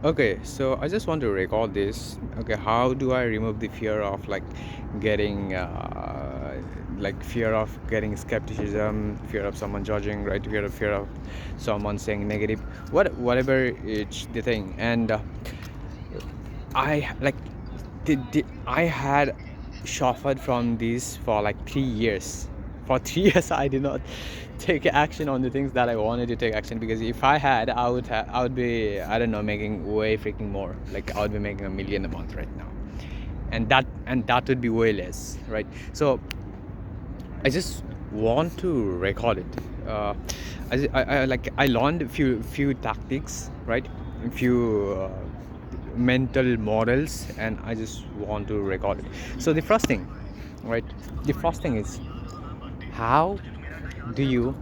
Okay, so I just want to record this. Okay, how do I remove the fear of getting fear of getting skepticism, fear of someone judging, right? Fear of someone saying negative, whatever it's the thing. And I like I had suffered from this for like 3 years. For 3 years, I did not take action on the things that I wanted to take action, because if I had, I would be, I don't know, making way freaking more. Like I would be making 1 million a month right now, and that would be way less, right? So I just want to record it. I learned a few tactics, right? A few mental models, and I just want to record it. So the first thing, right? The first thing is, how do you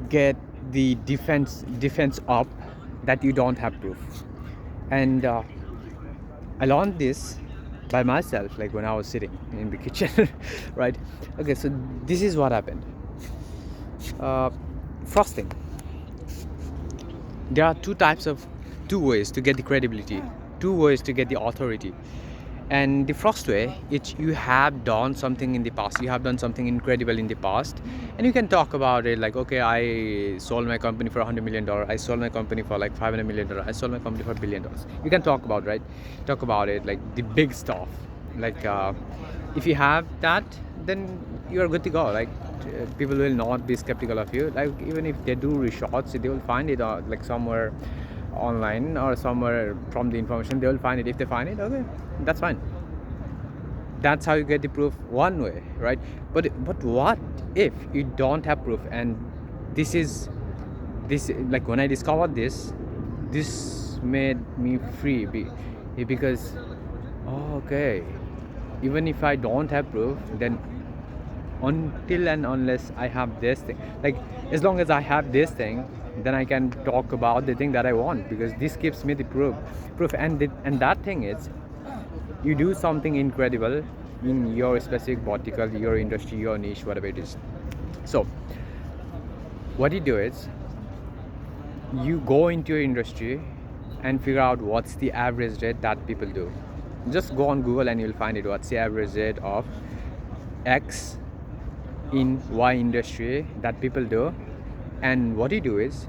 get the defense up that you don't have proof? And I learned this by myself, like when I was sitting in the kitchen, right? Okay, so this is what happened. uh, First thing, there are two ways to get the credibility, two ways to get the authority. And the first way is, you have done something in the past, you have done something incredible in the past, and you can talk about it, like, okay, I sold my company for $100 million, I sold my company for like $500 million, I sold my company for $1 billion. You can talk about, right? Talk about it, like the big stuff. Like if you have that, then you're good to go. Like people will not be skeptical of you. Like even if they do research, they will find it like somewhere online or somewhere from the information, they will find it. If they find it, okay, that's fine. That's how you get the proof, one way, right? But what if you don't have proof? And this is this like when I discovered this made me free, because, oh, okay, even if I don't have proof, then until and unless I have this thing, like as long as I have this thing, then I can talk about the thing that I want, because this gives me the proof. And that thing is, you do something incredible in your specific vertical, your industry, your niche, whatever it is. So what you do is, you go into your industry and figure out what's the average rate that people do. Just go on Google and you'll find it. What's the average rate of X in Y industry that people do? And what you do is,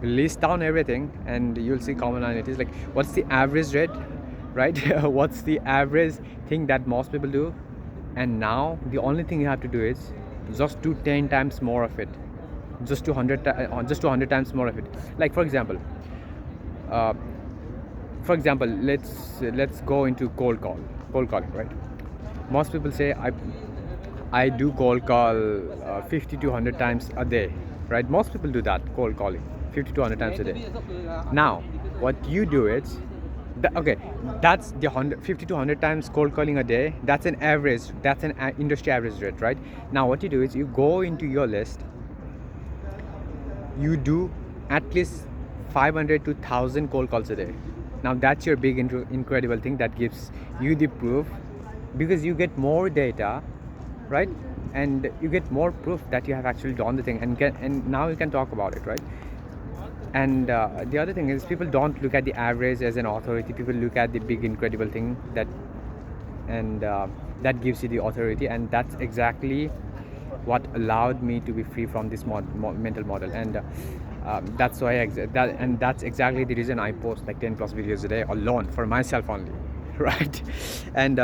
list down everything, and you'll see commonalities. Like, what's the average rate, right? What's the average thing that most people do? And now the only thing you have to do is just do 10 times more of it, just 200 times more of it. Like uh, for example, let's go into cold calling, right? Most people say, I do cold call 50 to 100 times a day, right? Most people do that, cold calling 50 to 100 times a day. Now what you do is, okay, that's the 50 to 100 times cold calling a day. That's an average, that's an industry average rate, right? Now what you do is, you go into your list, you do at least 500 to 1000 cold calls a day. Now that's your big incredible thing that gives you the proof, because you get more data, right? And you get more proof that you have actually done the thing, and now you can talk about it, right? And the other thing is, people don't look at the average as an authority. People look at the big incredible thing that, and that gives you the authority. And that's exactly what allowed me to be free from this mental model. And that's why and that's exactly the reason I post like 10 plus videos a day alone, for myself only. Right? And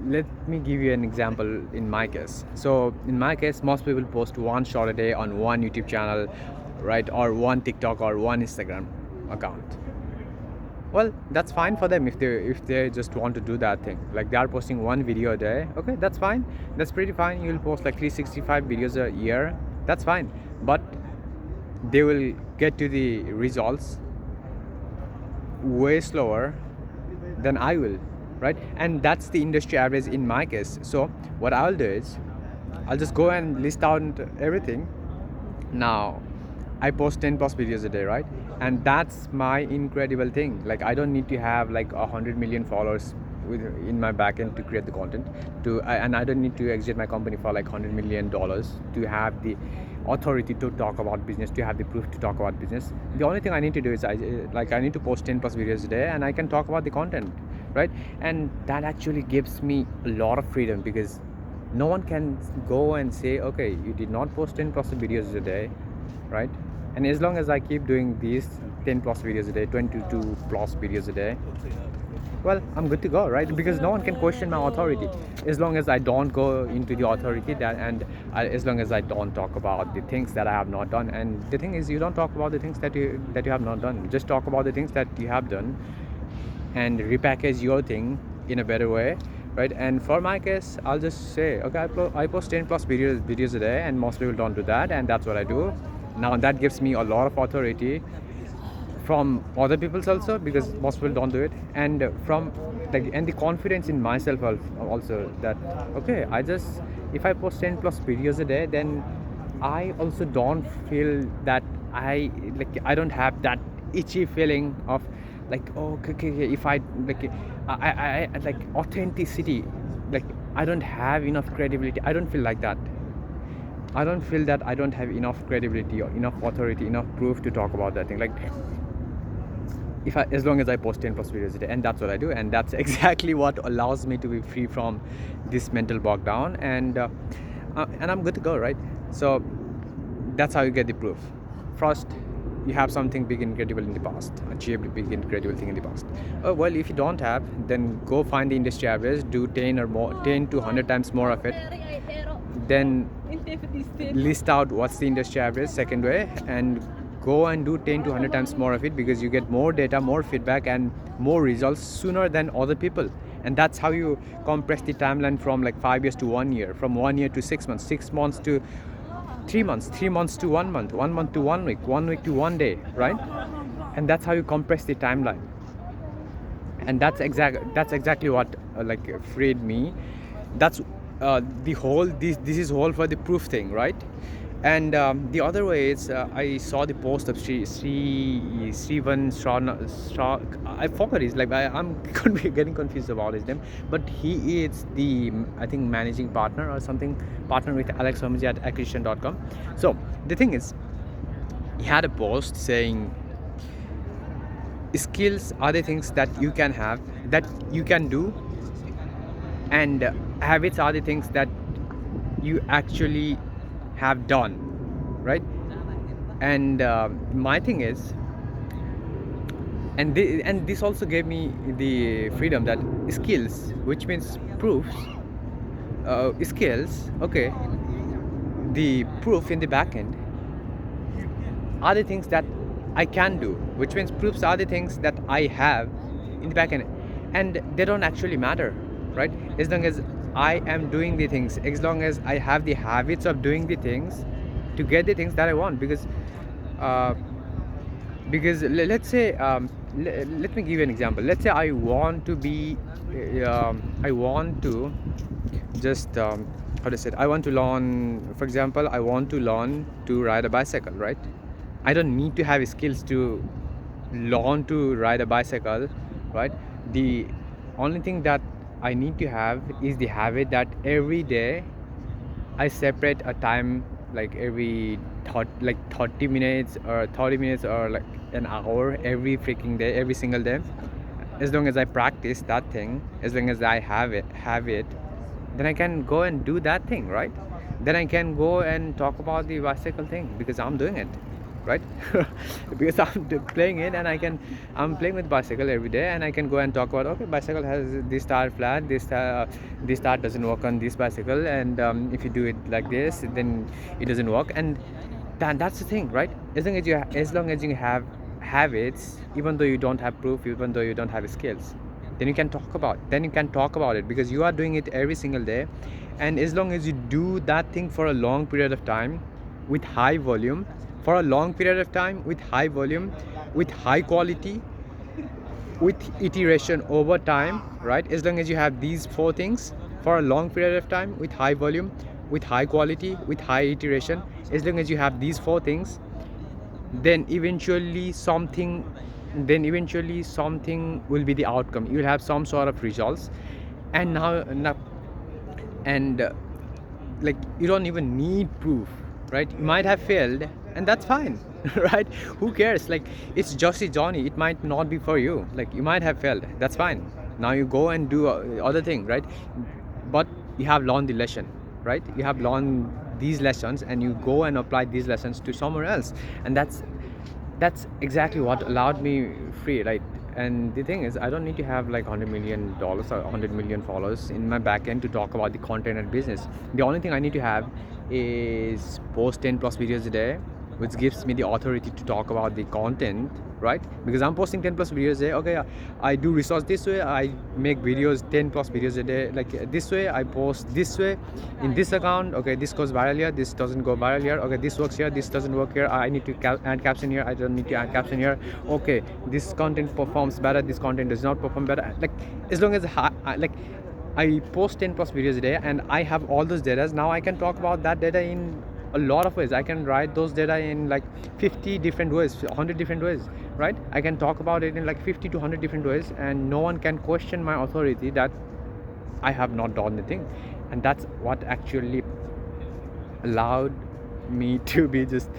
let me give you an example in my case. So in my case, most people post one shot a day on one YouTube channel, right? Or one TikTok or one Instagram account. Well, that's fine for them. If they just want to do that thing, like they are posting one video a day, okay, that's fine. That's pretty fine. You'll post like 365 videos a year, that's fine. But they will get to the results way slower than I will, right? And that's the industry average in my case. So what I'll do is, I'll just go and list out everything. Now I post 10 plus videos a day, right? And that's my incredible thing. Like I don't need to have like 100 million followers in my backend to create the content and I don't need to exit my company for like $100 million to have the authority to talk about business, to have the proof to talk about business. The only thing I need to do is I need to post 10 plus videos a day and I can talk about the content, right? And that actually gives me a lot of freedom, because no one can go and say, okay, you did not post 10 plus videos a day, right? And as long as I keep doing these 10 plus videos a day, 22 plus videos a day, well, I'm good to go, right? Because no one can question my authority as long as I don't go into the authority as long as I don't talk about the things that I have not done. And the thing is, you don't talk about the things that you have not done. Just talk about the things that you have done and repackage your thing in a better way, right? And for my case, I'll just say, okay, I post 10 plus videos a day, and most people don't do that, and that's what I do. Now that gives me a lot of authority from other people's also, because most people don't do it, and from like, and the confidence in myself also, that okay, if I post 10 plus videos a day, then I also don't feel that I don't have that itchy feeling of like, oh, okay, if I like I like authenticity, like I don't have enough credibility. I don't feel like that. I don't feel that I don't have enough credibility or enough authority, enough proof to talk about that thing. Like, as long as I post 10 plus videos a day, and that's what I do, and that's exactly what allows me to be free from this mental bog down, and I'm good to go, right? So that's how you get the proof. First, you have something big, incredible in the past, achieved a big, incredible thing in the past. Oh, well, if you don't have, then go find the industry average, do 10 or more, 10 to 100 times more of it, then list out what's the industry average, second way, and go and do 10 to 100 times more of it, because you get more data, more feedback, and more results sooner than other people. And that's how you compress the timeline from like 5 years to 1 year, from 1 year to 6 months, 6 months to 3 months, 3 months to 1 month, 1 month to 1 week, 1 week to 1 day, right? And that's how you compress the timeline. And that's exactly what freed me. That's the whole this is whole for the proof thing, right? And the other way is, I saw the post of Srivan I forgot his, like I'm getting confused about his name, but he is the, I think, managing partner or something, partner with Alex Homiji at acquisition.com. So the thing is, he had a post saying, skills are the things that you can have, that you can do, and habits are the things that you actually have done, right? And my thing is, and this also gave me the freedom that skills, which means proofs, skills, okay, the proof in the back end are the things that I can do, which means proofs are the things that I have in the back end, and they don't actually matter, right? As long as I am doing the things, as long as I have the habits of doing the things to get the things that I want. Uh, let's say, let me give you an example. Let's say I want to be, I want to just, how to say it? I want to learn, for example, I want to learn to ride a bicycle, right? I don't need to have skills to learn to ride a bicycle, right? The only thing that I need to have is the habit that every day I separate a time, like every 30 minutes or 30 minutes or like an hour every freaking day, every single day. As long as I practice that thing, as long as I have it, then I can go and do that thing, right? Then I can go and talk about the bicycle thing, because I'm doing it, right? Because playing it, and I'm playing with bicycle every day, and I can go and talk about, okay, bicycle has this tire flat, this tire doesn't work on this bicycle, and if you do it like this, then it doesn't work. And that's the thing, right? As long as you have habits, even though you don't have proof, even though you don't have skills, then you can talk about it, because you are doing it every single day. And as long as you do that thing for a long period of time with high volume, for a long period of time with high volume, with high quality, with iteration over time, right? As long as you have these four things for a long period of time with high volume, with high quality, with high iteration, as long as you have these four things, then eventually something then eventually something will be the outcome. You will have some sort of results. And now and like, you don't even need proof, right? You might have failed, and that's fine. Right? Who cares? Like, it's just a journey. It might not be for you. Like, you might have failed, that's fine. Now you go and do other thing, right? But you have learned the lesson, right? You have learned these lessons, and you go and apply these lessons to somewhere else. And that's exactly what allowed me free, right? And the thing is, I don't need to have like $100 million or 100 million followers in my backend to talk about the content and business. The only thing I need to have is post 10 plus videos a day, which gives me the authority to talk about the content, right? Because I'm posting 10 plus videos a day. Okay, I do research this way, I make videos 10 plus videos a day, like this way, I post this way in this account. Okay, this goes viral here, this doesn't go viral here. Okay, this works here, this doesn't work here. I need to add caption here, I don't need to add caption here. Okay, this content performs better, this content does not perform better. Like, as long as I post 10 plus videos a day, and I have all those data. Now I can talk about that data in a lot of ways. I can write those data in like 50 different ways, 100 different ways, right? I can talk about it in like 50 to 100 different ways, and no one can question my authority that I have not done the thing. And that's what actually allowed me to be just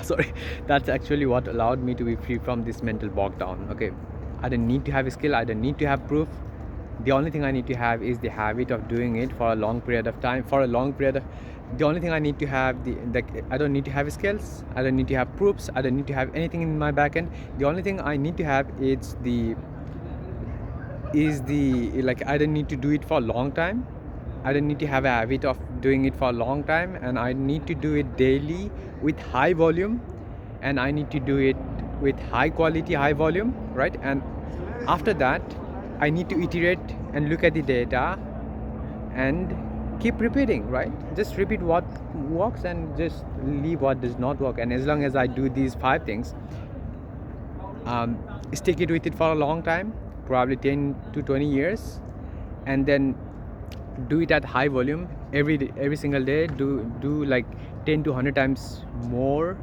sorry, that's actually what allowed me to be free from this mental bog down. Okay, I don't need to have a skill, I don't need to have proof. The only thing I need to have is the habit of doing it for a long period of time, for a long period of, the only thing I need to have, I don't need to have skills, I don't need to have proofs, I don't need to have anything in my backend. The only thing I need to have is the like, I don't need to do it for a long time. I don't need to have a habit of doing it for a long time, and I need to do it daily with high volume, and I need to do it with high quality, high volume, right? And after that, I need to iterate and look at the data and keep repeating, right? Just repeat what works and just leave what does not work. And as long as I do these 5 things, stick it with it for a long time, probably 10 to 20 years, and then do it at high volume every single day. Do like 10 to 100 times more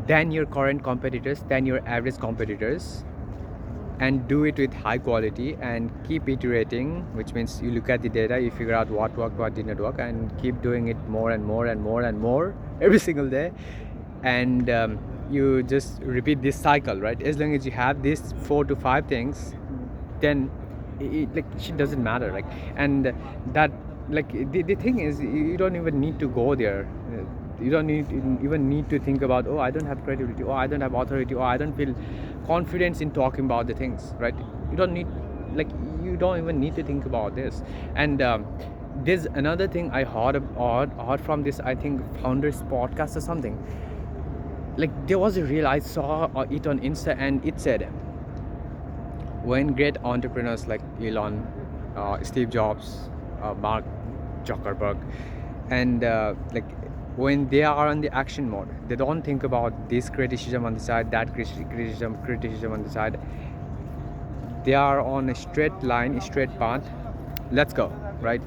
than your current competitors, than your average competitors, and do it with high quality, and keep iterating, which means you look at the data, you figure out what worked, what did not work, and keep doing it more and more and more and more every single day. And you just repeat this cycle, right? As long as you have these 4 to 5 things, then like, shit doesn't matter. Like, and that, like, the thing is, you don't even need to go there. You don't even need to think about, oh, I don't have credibility, or I don't have authority, or I don't feel confidence in talking about the things, right? You don't need, like, you don't even need to think about this. And there's another thing I heard from this, I think, founders podcast or something. Like, there was a reel I saw it on Insta, and it said, when great entrepreneurs like Elon, Steve Jobs, Mark Zuckerberg, and like, when they are on the action mode, they don't think about this criticism on the side, that criticism on the side. They are on a straight line, a straight path. Let's go, right?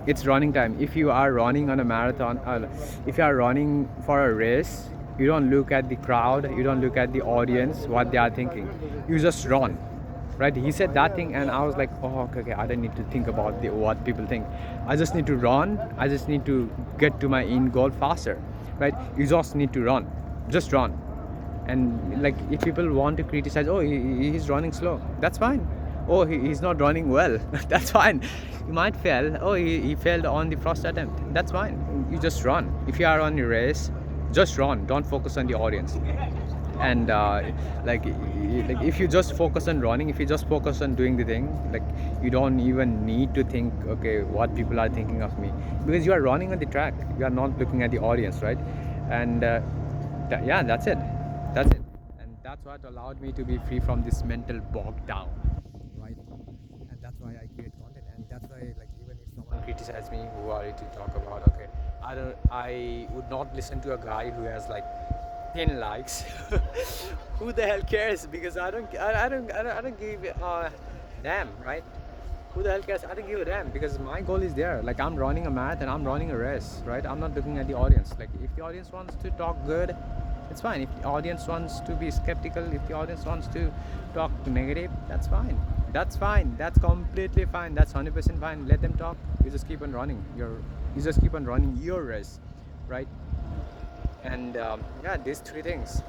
It's running time. If you are running on a marathon, if you are running for a race, you don't look at the crowd, you don't look at the audience, what they are thinking. You just run, right? He said that thing, and I was like, oh, okay, I don't need to think about what people think. I just need to run. I just need to get to my end goal faster, right? You just need to run, just run. And like, if people want to criticize, oh, he's running slow, that's fine. Oh, he's not running well, that's fine. You might fail. Oh, he failed on the first attempt, that's fine. You just run. If you are on a race, just run. Don't focus on the audience. And like, if you just focus on running, if you just focus on doing the thing, like, you don't even need to think, okay, what people are thinking of me, because you are running on the track, you are not looking at the audience, right? And yeah, that's it. And that's what allowed me to be free from this mental bog down, right? And that's why I create content. And that's why, like, even if someone criticizes me, who are you to talk about? Okay, I would not listen to a guy who has like 10 likes. Who the hell cares? Because I don't give a damn, right? Who the hell cares? I don't give a damn, because my goal is there. Like, I'm running a marathon, I'm running a race, right? I'm not looking at the audience. Like, if the audience wants to talk good, It's fine. If the audience wants to be skeptical, if the audience wants to talk negative, that's fine. That's fine. That's completely fine. That's 100% fine. Let them talk. You just keep on running your race, right? And yeah, these three things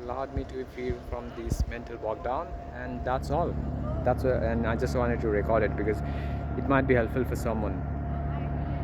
allowed me to feel from this mental walk down, and that's all. And I just wanted to record it because it might be helpful for someone.